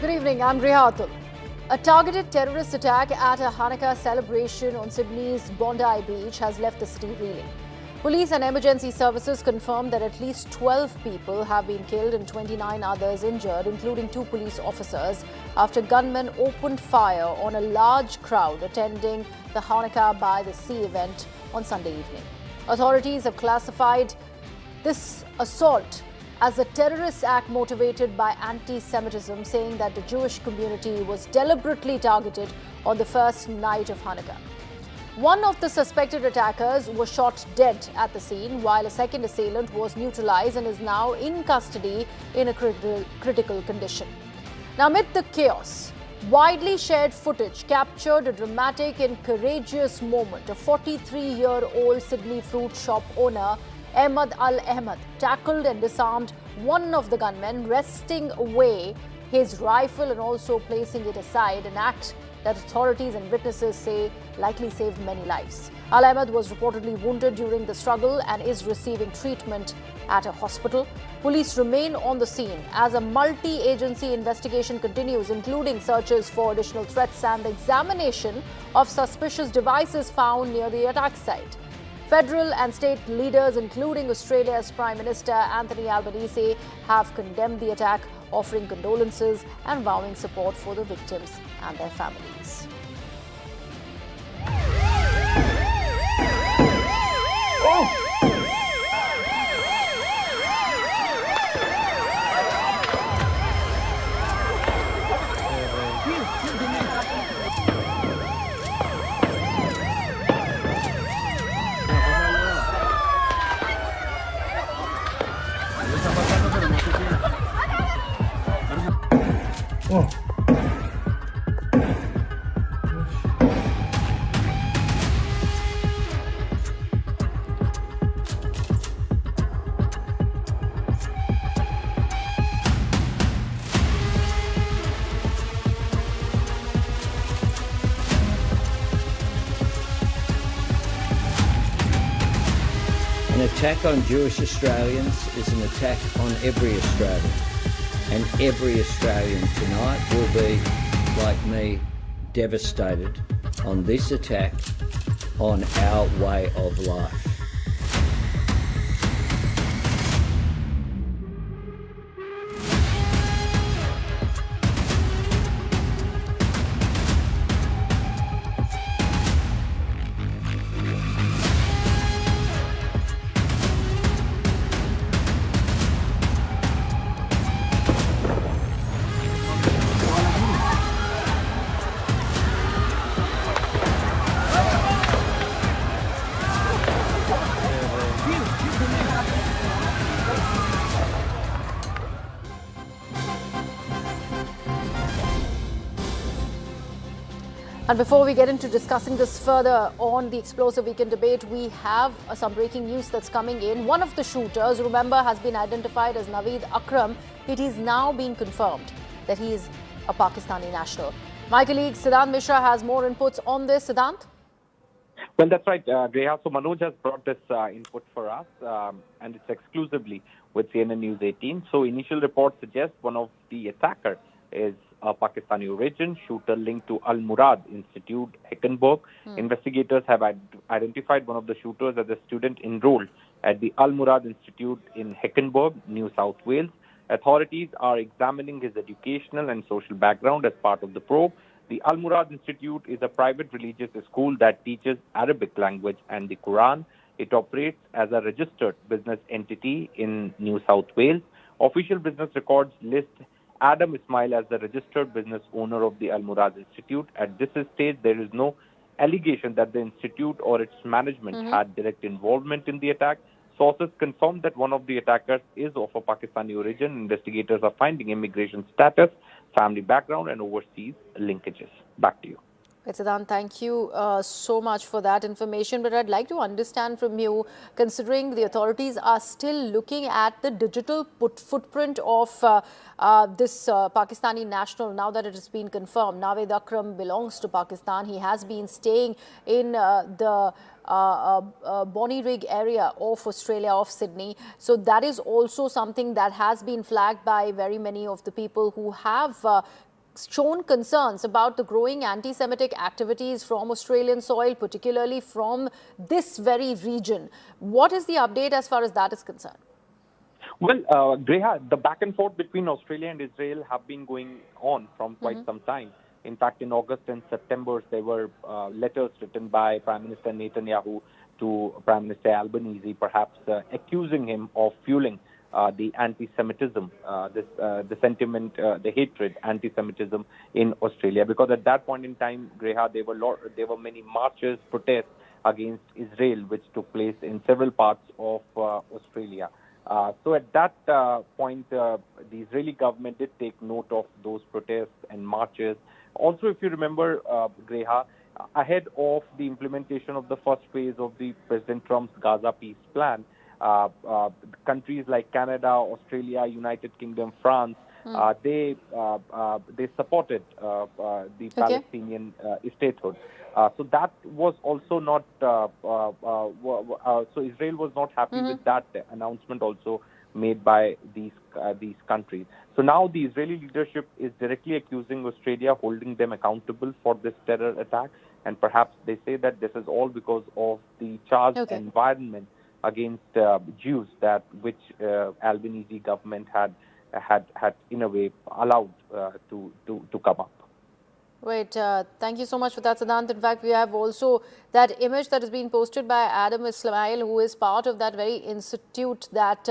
Good evening, I'm Rehatul. A targeted terrorist attack at a Hanukkah celebration on Sydney's Bondi Beach has left the city reeling. Police and emergency services confirmed that at least 12 people have been killed and 29 others injured, including 2 police officers, after gunmen opened fire on a large crowd attending the Hanukkah by the Sea event on Sunday evening. Authorities have classified this assault as a terrorist act motivated by anti-Semitism, saying that the Jewish community was deliberately targeted on the first night of Hanukkah. One of the suspected attackers was shot dead at the scene, while a second assailant was neutralized and is now in custody in a critical condition. Now, amid the chaos, widely shared footage captured a dramatic and courageous moment. A 43-year-old Sydney fruit shop owner, Ahmed Al-Ahmed, tackled and disarmed one of the gunmen, wresting away his rifle and also placing it aside, an act that authorities and witnesses say likely saved many lives. Al-Ahmed was reportedly wounded during the struggle and is receiving treatment at a hospital. Police remain on the scene as a multi-agency investigation continues, including searches for additional threats and the examination of suspicious devices found near the attack site. Federal and state leaders, including Australia's Prime Minister Anthony Albanese, have condemned the attack, offering condolences and vowing support for the victims and their families. An attack on Jewish Australians is an attack on every Australian. And every Australian tonight will be, like me, devastated on this attack on our way of life. And before we get into discussing this further on the explosive weekend debate, we have some breaking news that's coming in. One of the shooters, remember, has been identified as Naveed Akram. It is now being confirmed that he is a Pakistani national. My colleague Siddhant Mishra has more inputs on this. Siddhant? Well, that's right, Greha. So Manoj has brought this input for us, and it's exclusively with CNN News 18. So initial reports suggest one of the attackers is a Pakistani origin, shooter linked to Al Murad Institute, Heckenberg. Investigators have identified one of the shooters as a student enrolled at the Al Murad Institute in Heckenberg, New South Wales. Authorities are examining his educational and social background as part of the probe. The Al Murad Institute is a private religious school that teaches Arabic language and the Quran. It operates as a registered business entity in New South Wales. Official business records list Adam Ismail as the registered business owner of the Al Murad Institute. At this stage, there is no allegation that the institute or its management had direct involvement in the attack. Sources confirmed that one of the attackers is of a Pakistani origin. Investigators are finding immigration status, family background, and overseas linkages. Back to you. Siddhant, thank you so much for that information. But I'd like to understand from you, considering the authorities are still looking at the digital footprint of this Pakistani national, now that it has been confirmed. Naveed Akram belongs to Pakistan. He has been staying in the Bondi area of Australia, of Sydney. So that is also something that has been flagged by very many of the people who have shown concerns about the growing anti-Semitic activities from Australian soil, particularly from this very region. What is the update as far as that is concerned? Well, Greha, the back and forth between Australia and Israel have been going on from quite some time. In fact, in August and September, there were letters written by Prime Minister Netanyahu to Prime Minister Albanese, perhaps accusing him of fueling the anti-Semitism, the sentiment, the hatred, anti-Semitism in Australia. Because at that point in time, Greha, there were many marches, protests against Israel, which took place in several parts of Australia. So at that point, the Israeli government did take note of those protests and marches. Also, if you remember, Greha, ahead of the implementation of the first phase of the President Trump's Gaza peace plan, countries like Canada, Australia, United Kingdom, France, they supported the Palestinian statehood. So that was also not. So Israel was not happy with that announcement also made by these countries. So now the Israeli leadership is directly accusing Australia, holding them accountable for this terror attack, and perhaps they say that this is all because of the charged environment against Jews which Albanese government had in a way allowed to come up. Right. Thank you so much for that, Siddhant. In fact, we have also that image that is being posted by Adam Ismail, who is part of that very institute that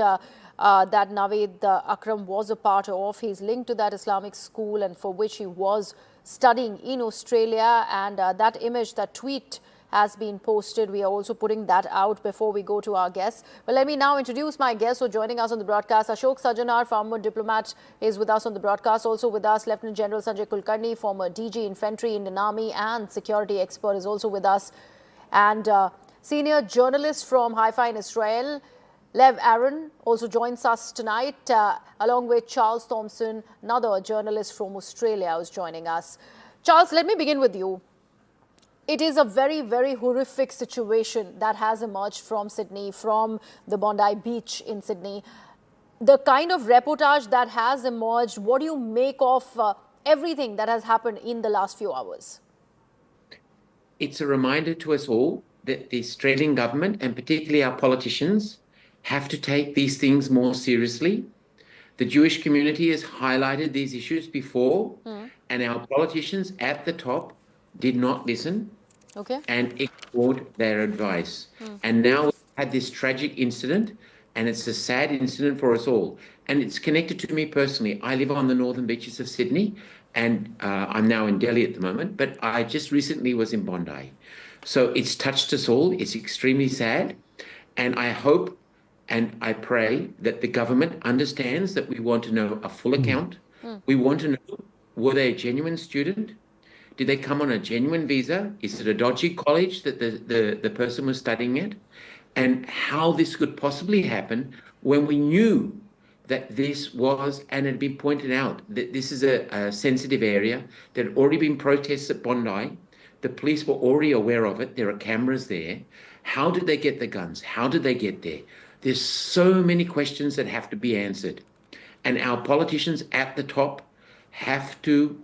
that Naveed Akram was a part of. He's linked to that Islamic school and for which he was studying in Australia. And that image, that tweet has been posted. We are also putting that out before we go to our guests. Well, let me now introduce my guests. So joining us on the broadcast, Ashok Sajjanar, former diplomat, is with us on the broadcast. Also with us, Lieutenant General Sanjay Kulkarni, former DG Infantry Indian Army and security expert, is also with us. And senior journalist from Haifa in Israel, Lev Aaron, also joins us tonight, along with Charles Thompson, another journalist from Australia, who's joining us. Charles, let me begin with you. It is a very, very horrific situation that has emerged from Sydney, from the Bondi Beach in Sydney. The kind of reportage that has emerged, what do you make of everything that has happened in the last few hours? It's a reminder to us all that the Australian government, and particularly our politicians, have to take these things more seriously. The Jewish community has highlighted these issues before, and our politicians at the top did not listen and ignored their advice. And now we've had this tragic incident, and it's a sad incident for us all. And it's connected to me personally. I live on the northern beaches of Sydney, and I'm now in Delhi at the moment, but I just recently was in Bondi. So it's touched us all. It's extremely sad. And I hope and I pray that the government understands that we want to know a full account. We want to know, were they a genuine student? Did they come on a genuine visa? Is it a dodgy college that the person was studying at? And how this could possibly happen when we knew that this was, and had been pointed out, that this is a sensitive area. There had already been protests at Bondi. The police were already aware of it. There are cameras there. How did they get the guns? How did they get there? There's so many questions that have to be answered. And our politicians at the top have to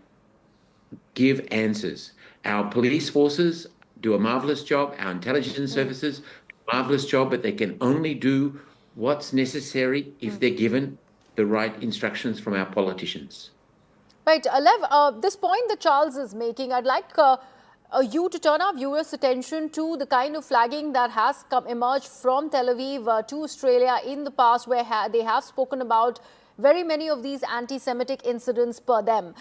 give answers. Our police forces do a marvelous job. Our intelligence services do a marvelous job, but they can only do what's necessary if they're given the right instructions from our politicians. Right. Lev, this point that Charles is making, I'd like you to turn our viewers' attention to the kind of flagging that has emerged from Tel Aviv to Australia in the past, where they have spoken about very many of these anti-Semitic incidents per them.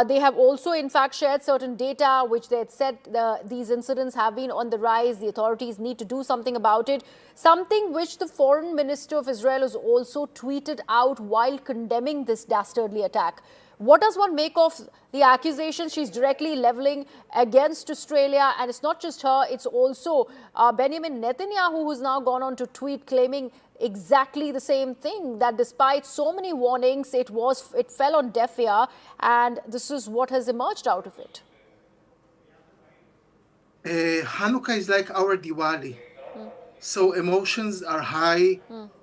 They have also, in fact, shared certain data which they had said these incidents have been on the rise. The authorities need to do something about it. Something which the foreign minister of Israel has also tweeted out while condemning this dastardly attack. What does one make of the accusations she's directly leveling against Australia? And it's not just her, it's also Benjamin Netanyahu, who's now gone on to tweet claiming exactly the same thing, that despite so many warnings, it fell on deaf ear, and this is what has emerged out of it. Hanukkah is like our Diwali. So emotions are high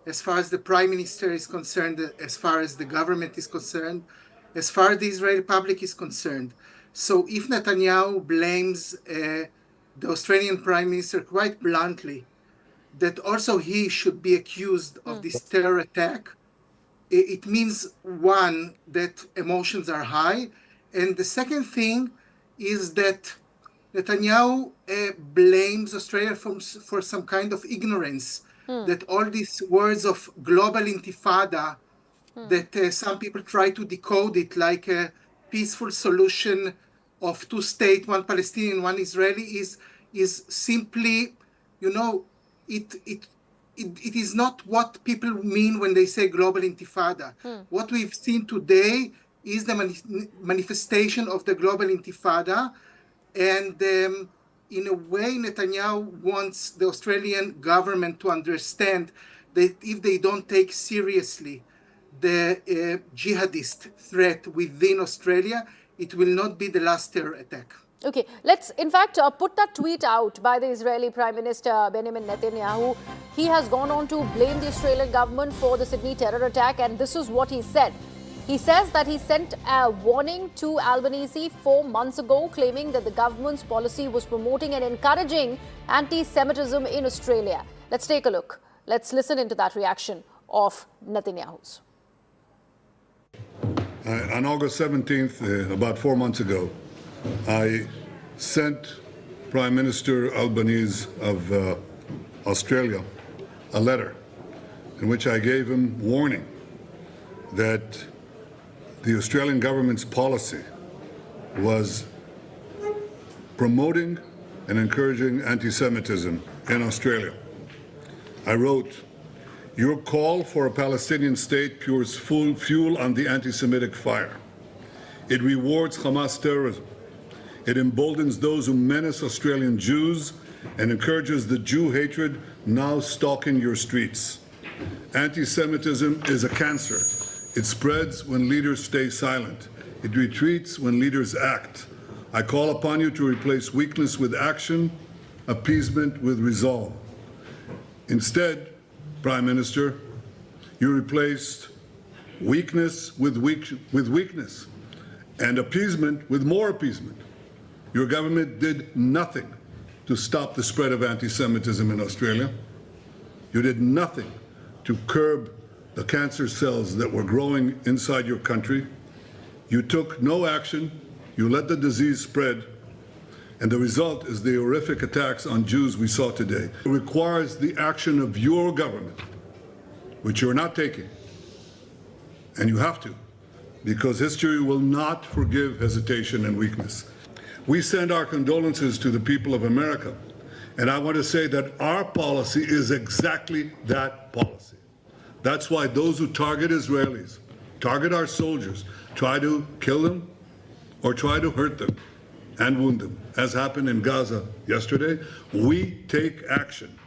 as far as the Prime Minister is concerned, as far as the government is concerned. as far as the Israeli public is concerned. So if Netanyahu blames the Australian Prime Minister quite bluntly that also he should be accused of this terror attack, it means, one, that emotions are high, and the second thing is that Netanyahu blames Australia for some kind of ignorance, that all these words of global intifada, that some people try to decode it like a peaceful solution of two states, one Palestinian, one Israeli, is simply, it is not what people mean when they say global intifada. What we've seen today is the manifestation of the global intifada. And in a way, Netanyahu wants the Australian government to understand that if they don't take seriously the jihadist threat within Australia, it will not be the last terror attack. Okay, let's in fact put that tweet out by the Israeli Prime Minister Benjamin Netanyahu. He has gone on to blame the Australian government for the Sydney terror attack, and this is what he said. He says that he sent a warning to Albanese 4 months ago, claiming that the government's policy was promoting and encouraging anti-Semitism in Australia. Let's take a look. Let's listen into that reaction of Netanyahu's. On August 17th, about 4 months ago, I sent Prime Minister Albanese of Australia a letter in which I gave him warning that the Australian government's policy was promoting and encouraging anti-Semitism in Australia. I wrote, "Your call for a Palestinian state pours fuel on the anti-Semitic fire. It rewards Hamas terrorism. It emboldens those who menace Australian Jews and encourages the Jew hatred now stalking your streets. Anti-Semitism is a cancer. It spreads when leaders stay silent. It retreats when leaders act. I call upon you to replace weakness with action, appeasement with resolve. Instead, Prime Minister, you replaced weakness with weakness and appeasement with more appeasement. Your government did nothing to stop the spread of anti-Semitism in Australia. You did nothing to curb the cancer cells that were growing inside your country. You took no action. You let the disease spread. And the result is the horrific attacks on Jews we saw today. It requires the action of your government, which you're not taking. And you have to, because history will not forgive hesitation and weakness. We send our condolences to the people of America. And I want to say that our policy is exactly that policy. That's why those who target Israelis, target our soldiers, try to kill them or try to hurt them and wound them, as happened in Gaza yesterday, we take action.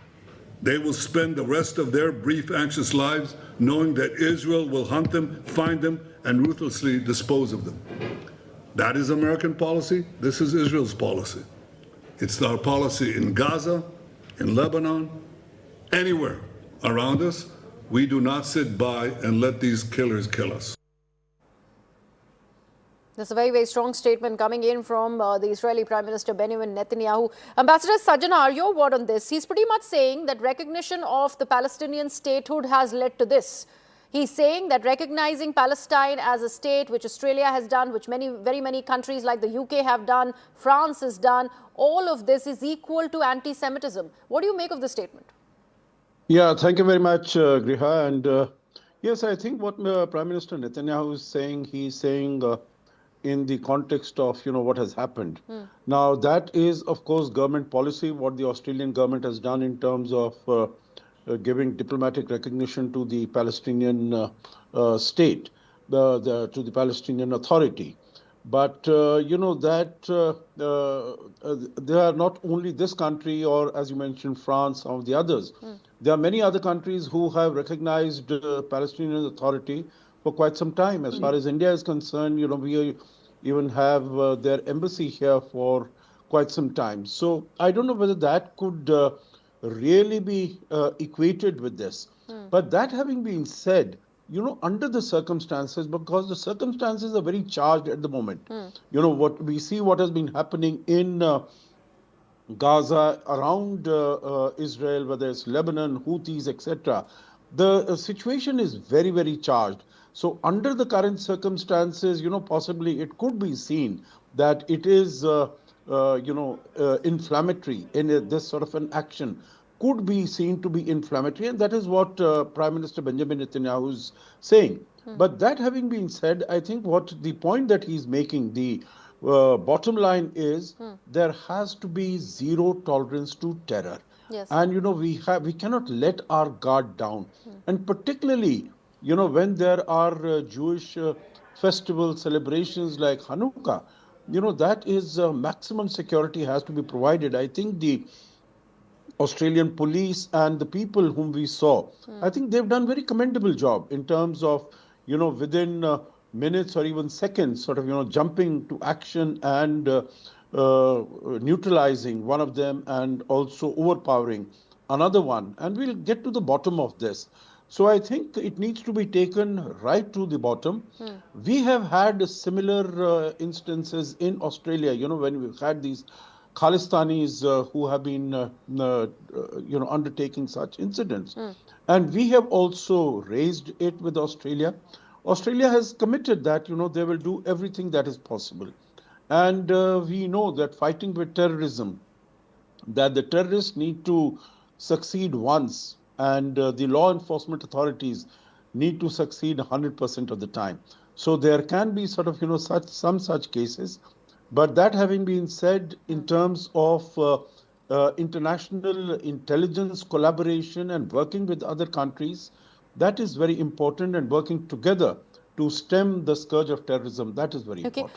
They will spend the rest of their brief, anxious lives knowing that Israel will hunt them, find them, and ruthlessly dispose of them. That is American policy. This is Israel's policy. It's our policy in Gaza, in Lebanon, anywhere around us. We do not sit by and let these killers kill us. There's a very, very strong statement coming in from the Israeli Prime Minister Benjamin Netanyahu. Ambassador Sajjana, your word on this. He's pretty much saying that recognition of the Palestinian statehood has led to this. He's saying that recognizing Palestine as a state, which Australia has done, which very many countries like the UK have done, France has done, all of this is equal to anti-Semitism. What do you make of this statement? Yeah, thank you very much, Griha. And yes, I think what Prime Minister Netanyahu is saying, he's saying in the context of, what has happened. Now, that is, of course, government policy, what the Australian government has done in terms of giving diplomatic recognition to the Palestinian state, to the Palestinian Authority. But, that there are not only this country or, as you mentioned, France, some of the others. There are many other countries who have recognized Palestinian Authority for quite some time. As far as India is concerned, we even have their embassy here for quite some time. So I don't know whether that could really be equated with this. But that having been said, under the circumstances, because the circumstances are very charged at the moment. What we see, what has been happening in Gaza, around Israel, whether it's Lebanon, Houthis, etc. The situation is very, very charged. So under the current circumstances, possibly it could be seen that it is, inflammatory in this sort of an action could be seen to be inflammatory, and that is what Prime Minister Benjamin Netanyahu is saying. But that having been said, I think what the point that he's making, the bottom line is there has to be zero tolerance to terror. Yes. And we cannot let our guard down. And particularly, when there are Jewish festival celebrations like Hanukkah, that is maximum security has to be provided. I think the Australian police and the people whom we saw, I think they've done very commendable job in terms of, within minutes or even seconds, sort of, jumping to action and neutralizing one of them and also overpowering another one. And we'll get to the bottom of this. So I think it needs to be taken right to the bottom. We have had similar instances in Australia, when we've had these Khalistanis who have been, undertaking such incidents. And we have also raised it with Australia. Australia has committed that, they will do everything that is possible. And we know that fighting with terrorism, that the terrorists need to succeed once, and the law enforcement authorities need to succeed 100% of the time. So there can be sort of, some such cases. But that having been said, in terms of international intelligence collaboration and working with other countries, that is very important, and working together to stem the scourge of terrorism, that is very important.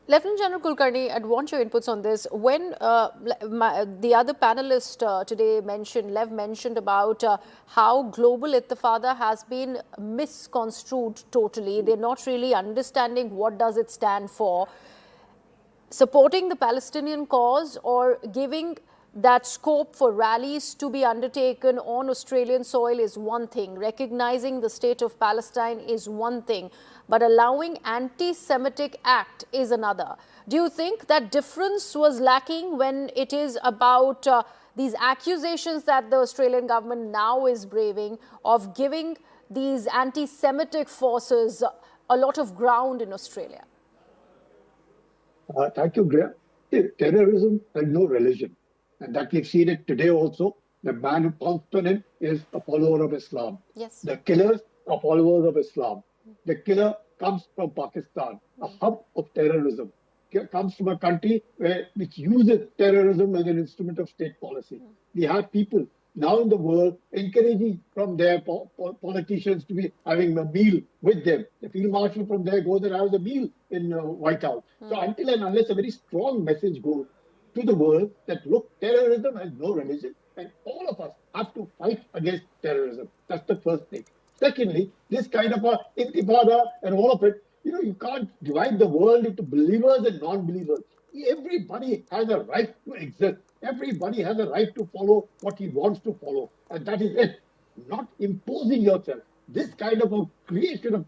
Lieutenant General Kulkarni, I'd want your inputs on this. When the other panelist today mentioned, Lev mentioned about how Global Ittifada has been misconstrued totally. They're not really understanding what does it stand for. Supporting the Palestinian cause or giving that scope for rallies to be undertaken on Australian soil is one thing. Recognizing the state of Palestine is one thing. But allowing anti-Semitic act is another. Do you think that difference was lacking when it is about these accusations that the Australian government now is braving of giving these anti-Semitic forces a lot of ground in Australia? Thank you, Greya. Terrorism has no religion. And that we've seen it today also. The man who pounced on him is a follower of Islam. Yes. The killers are followers of Islam. The killer comes from Pakistan, a hub of terrorism. Comes from a country which uses terrorism as an instrument of state policy. We have people now in the world encouraging from their politicians to be having a meal with them. The field marshal from there goes and has a meal in White House. So until and unless a very strong message goes to the world that, look, terrorism has no religion, and all of us have to fight against terrorism. That's the first thing. Secondly, this kind of a intifada and all of it, you can't divide the world into believers and non-believers. Everybody has a right to exist. Everybody has a right to follow what he wants to follow. And that is it. Not imposing yourself. This kind of a creation of,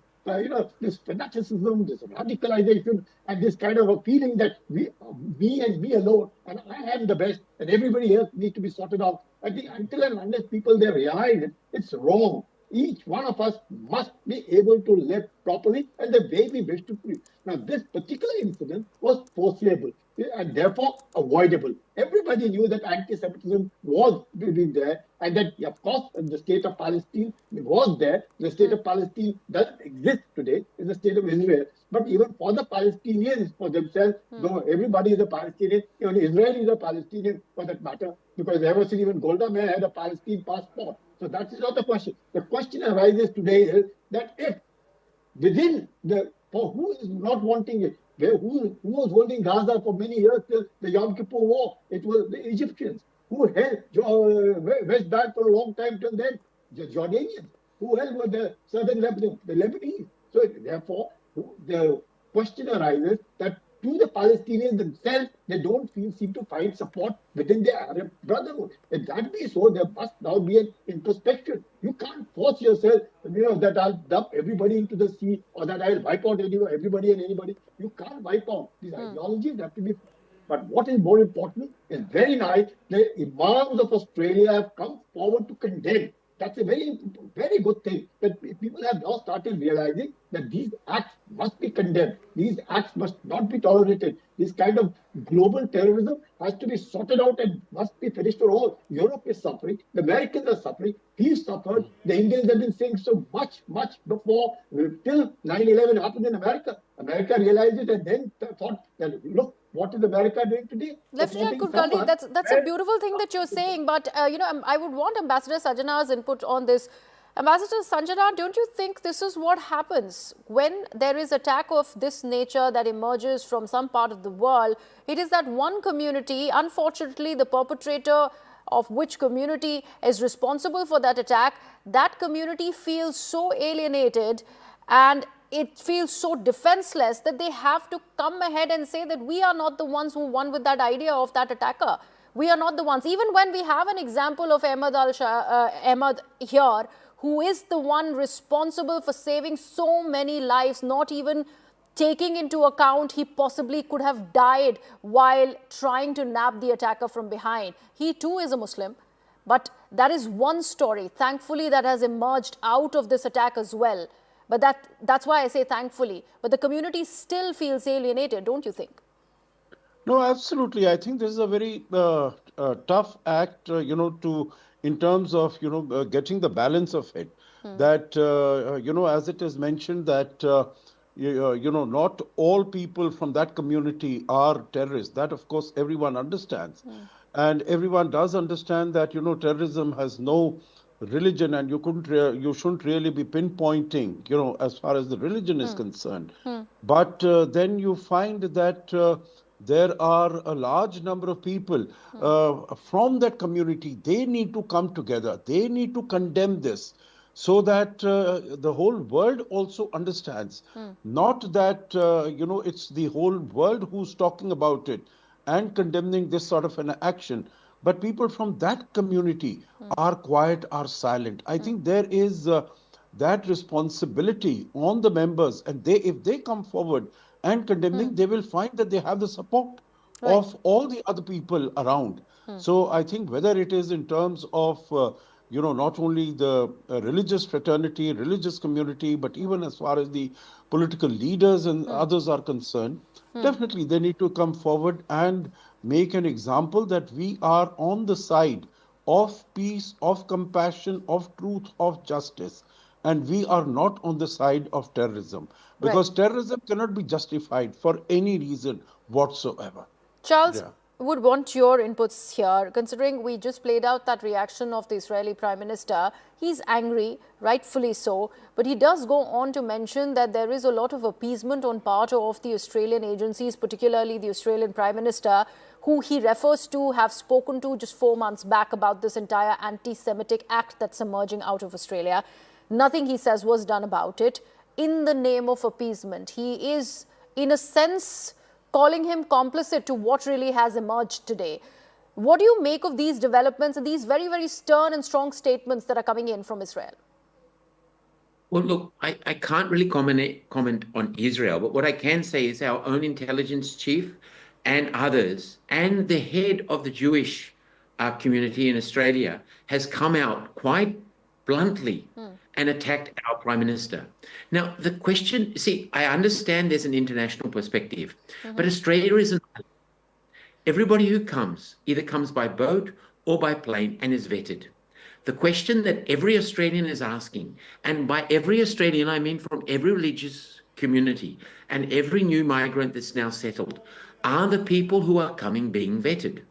this fanaticism, this radicalization, and this kind of a feeling that me and me alone, and I am the best, and everybody else needs to be sorted out. I think until and unless people they realize it, it's wrong. Each one of us must be able to live properly and the way we wish to live. Now, this particular incident was foreseeable and therefore avoidable. Everybody knew that anti-Semitism was being there, and that, of course, the state of Palestine was there. The state of Palestine doesn't exist today in the state of Israel. But even for the Palestinians, for themselves, though everybody is a Palestinian, even Israel is a Palestinian for that matter, because ever since even Golda Meir had a Palestinian passport. So that is not the question. The question arises today is that if within for who is not wanting it, who was holding Gaza for many years till the Yom Kippur War? It was the Egyptians. Who held West Bank for a long time till then? The Jordanians. Who held the southern Lebanon? The Lebanese. So therefore, the question arises that to the Palestinians themselves, they don't seem to find support within the Arab Brotherhood. If that be so, there must now be an introspection. You can't force yourself, that I'll dump everybody into the sea or that I'll wipe out everybody and anybody. You can't wipe out. These ideologies have to be. But what is more important is very nice, the Imams of Australia have come forward to condemn. That's a very, very good thing that people have now started realizing that these acts must be condemned. These acts must not be tolerated. This kind of global terrorism has to be sorted out and must be finished for all. Europe is suffering. The Americans are suffering. He's suffered. The Indians have been saying so much before, till 9/11 happened in America. America realized it and then thought that, look, what is America doing today? Lieutenant Kulkarni, that's a beautiful thing that you're saying, but I would want Ambassador Sanjana's input on this. Ambassador Sanjana, don't you think this is what happens when there is attack of this nature that emerges from some part of the world? It is that one community, unfortunately, the perpetrator of which community is responsible for that attack, that community feels so alienated and it feels so defenseless that they have to come ahead and say that we are not the ones who won with that idea of that attacker. We are not the ones. Even when we have an example of Ahmad here, who is the one responsible for saving so many lives, not even taking into account he possibly could have died while trying to nab the attacker from behind. He too is a Muslim. But that is one story, thankfully, that has emerged out of this attack as well. But that's why I say thankfully. But the community still feels alienated, don't you think? No, absolutely. I think this is a very tough act, in terms of, getting the balance of it. That, as it is mentioned that, not all people from that community are terrorists. That, of course, everyone understands. And everyone does understand that, terrorism has no religion, and you shouldn't really be pinpointing, as far as the religion is concerned. But then you find that there are a large number of people from that community. They need to come together. They need to condemn this so that the whole world also understands. Not that, it's the whole world who's talking about it and condemning this sort of an action. But people from that community are quiet, are silent. I think there is that responsibility on the members, and if they come forward and condemning, they will find that they have the support of all the other people around. So I think whether it is in terms of, not only the religious fraternity, religious community, but even as far as the political leaders and others are concerned, definitely they need to come forward and make an example that we are on the side of peace, of compassion, of truth, of justice. And we are not on the side of terrorism. Because terrorism cannot be justified for any reason whatsoever. Charles, would want your inputs here. Considering we just played out that reaction of the Israeli Prime Minister, he's angry, rightfully so, but he does go on to mention that there is a lot of appeasement on part of the Australian agencies, particularly the Australian Prime Minister, who he refers to have spoken to just 4 months back about this entire anti-Semitic act that's emerging out of Australia. Nothing, he says, was done about it in the name of appeasement. He is, in a sense, calling him complicit to what really has emerged today. What do you make of these developments and these very, very stern and strong statements that are coming in from Israel? Well, look, I can't really comment on Israel, but what I can say is our own intelligence chief and others, and the head of the Jewish community in Australia has come out quite bluntly and attacked our Prime Minister. Now, the question, I understand there's an international perspective, but Australia is an island. Everybody who comes either comes by boat or by plane and is vetted. The question that every Australian is asking, and by every Australian, I mean from every religious community and every new migrant that's now settled, are the people who are coming being vetted?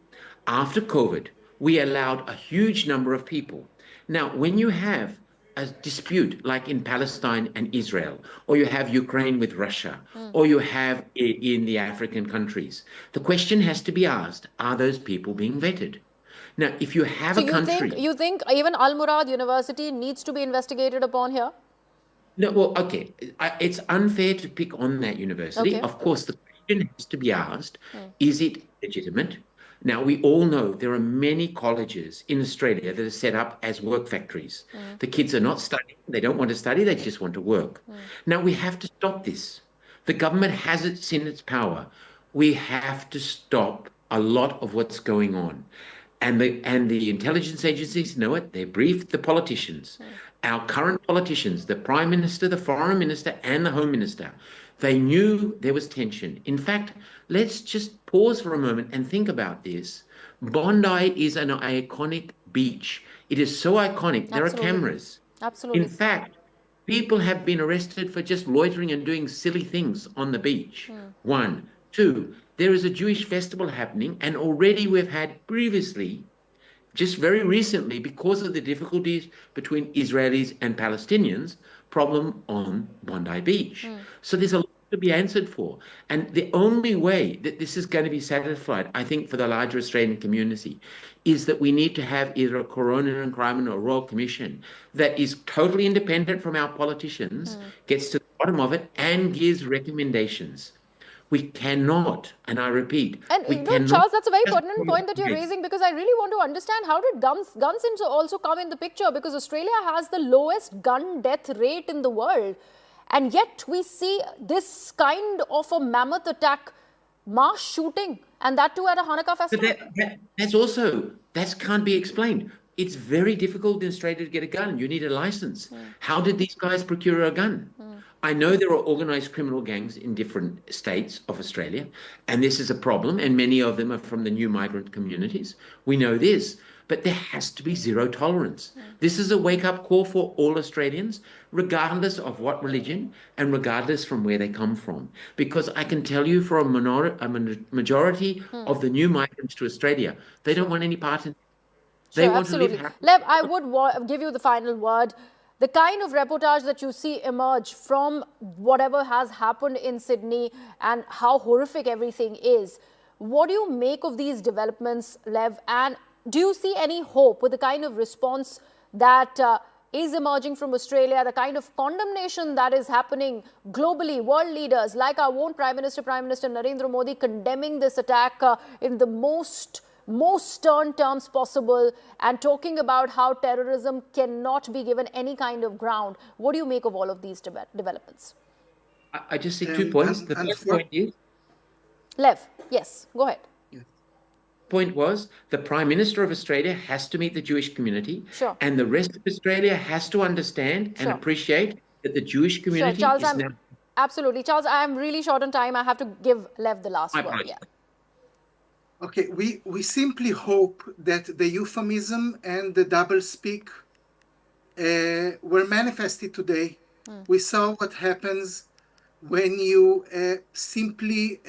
After COVID, we allowed a huge number of people. Now, when you have a dispute like in Palestine and Israel, or you have Ukraine with Russia, or you have in the African countries, the question has to be asked, are those people being vetted? Now, if you have a country... You think even Al Murad University needs to be investigated upon here? No, well, okay. It's unfair to pick on that university. Okay. Of course, the question has to be asked, is it legitimate? Now, we all know there are many colleges in Australia that are set up as work factories. The kids are not studying. They don't want to study. They just want to work. Now, we have to stop this. The government has it in its power. We have to stop a lot of what's going on. And the intelligence agencies know it. They briefed the politicians. Our current politicians, the Prime Minister, the Foreign Minister, and the Home Minister, they knew there was tension. In fact, let's just pause for a moment and think about this. Bondi is an iconic beach. It is so iconic. There are cameras. Absolutely. In fact, people have been arrested for just loitering and doing silly things on the beach. One. Two, there is a Jewish festival happening, and already we've had previously, just very recently, because of the difficulties between Israelis and Palestinians, problem on Bondi Beach. So there's a lot to be answered for. And the only way that this is going to be satisfied, I think, for the larger Australian community, is that we need to have either a coroner and crime or a royal commission that is totally independent from our politicians, gets to the bottom of it, and gives recommendations. We cannot, and I repeat, and we cannot. Charles, that's a very pertinent point that you're raising, because I really want to understand, how did guns also come in the picture? Because Australia has the lowest gun death rate in the world, and yet we see this kind of a mammoth attack, mass shooting, and that too at a Hanukkah festival. But that can't be explained. It's very difficult in Australia to get a gun. You need a license. How did these guys procure a gun? I know there are organized criminal gangs in different states of Australia, and this is a problem, and many of them are from the new migrant communities. We know this, but there has to be zero tolerance. This is a wake-up call for all Australians, regardless of what religion and regardless from where they come from. Because I can tell you, for a majority of the new migrants to Australia, they don't want any part in it. They want absolutely. to live happy. Lev, I would give you the final word. The kind of reportage that you see emerge from whatever has happened in Sydney and how horrific everything is, what do you make of these developments, Lev? And do you see any hope with the kind of response that is emerging from Australia, the kind of condemnation that is happening globally, world leaders like our own Prime Minister Narendra Modi, condemning this attack in the most stern terms possible, and talking about how terrorism cannot be given any kind of ground? What do you make of all of these developments? I just see 2 points. The first point is... Lev, yes, go ahead. Point was, the Prime Minister of Australia has to meet the Jewish community, and the rest of Australia has to understand and appreciate that the Jewish community Charles, is now... Absolutely. Charles, I am really short on time. I have to give Lev the last word. Yeah. Okay, we simply hope that the euphemism and the doublespeak were manifested today. We saw what happens when you simply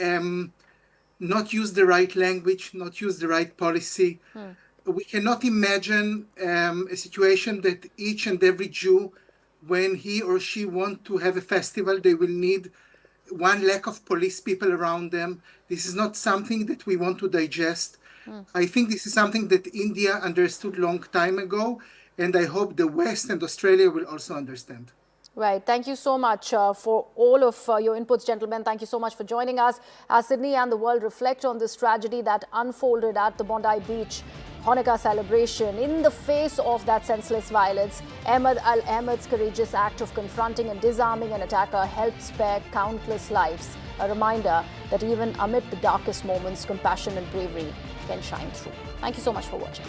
not use the right language, not use the right policy. We cannot imagine a situation that each and every Jew, when he or she want to have a festival, they will need 1 lakh of police people around them. This is not something that we want to digest. I think this is something that India understood long time ago, and I hope the West and Australia will also understand. Right. Thank you so much for all of your inputs, gentlemen. Thank you so much for joining us as Sydney and the world reflect on this tragedy that unfolded at the Bondi Beach Hanukkah celebration. In the face of that senseless violence, Ahmed Al-Ahmed's courageous act of confronting and disarming an attacker helped spare countless lives. A reminder that even amid the darkest moments, compassion and bravery can shine through. Thank you so much for watching.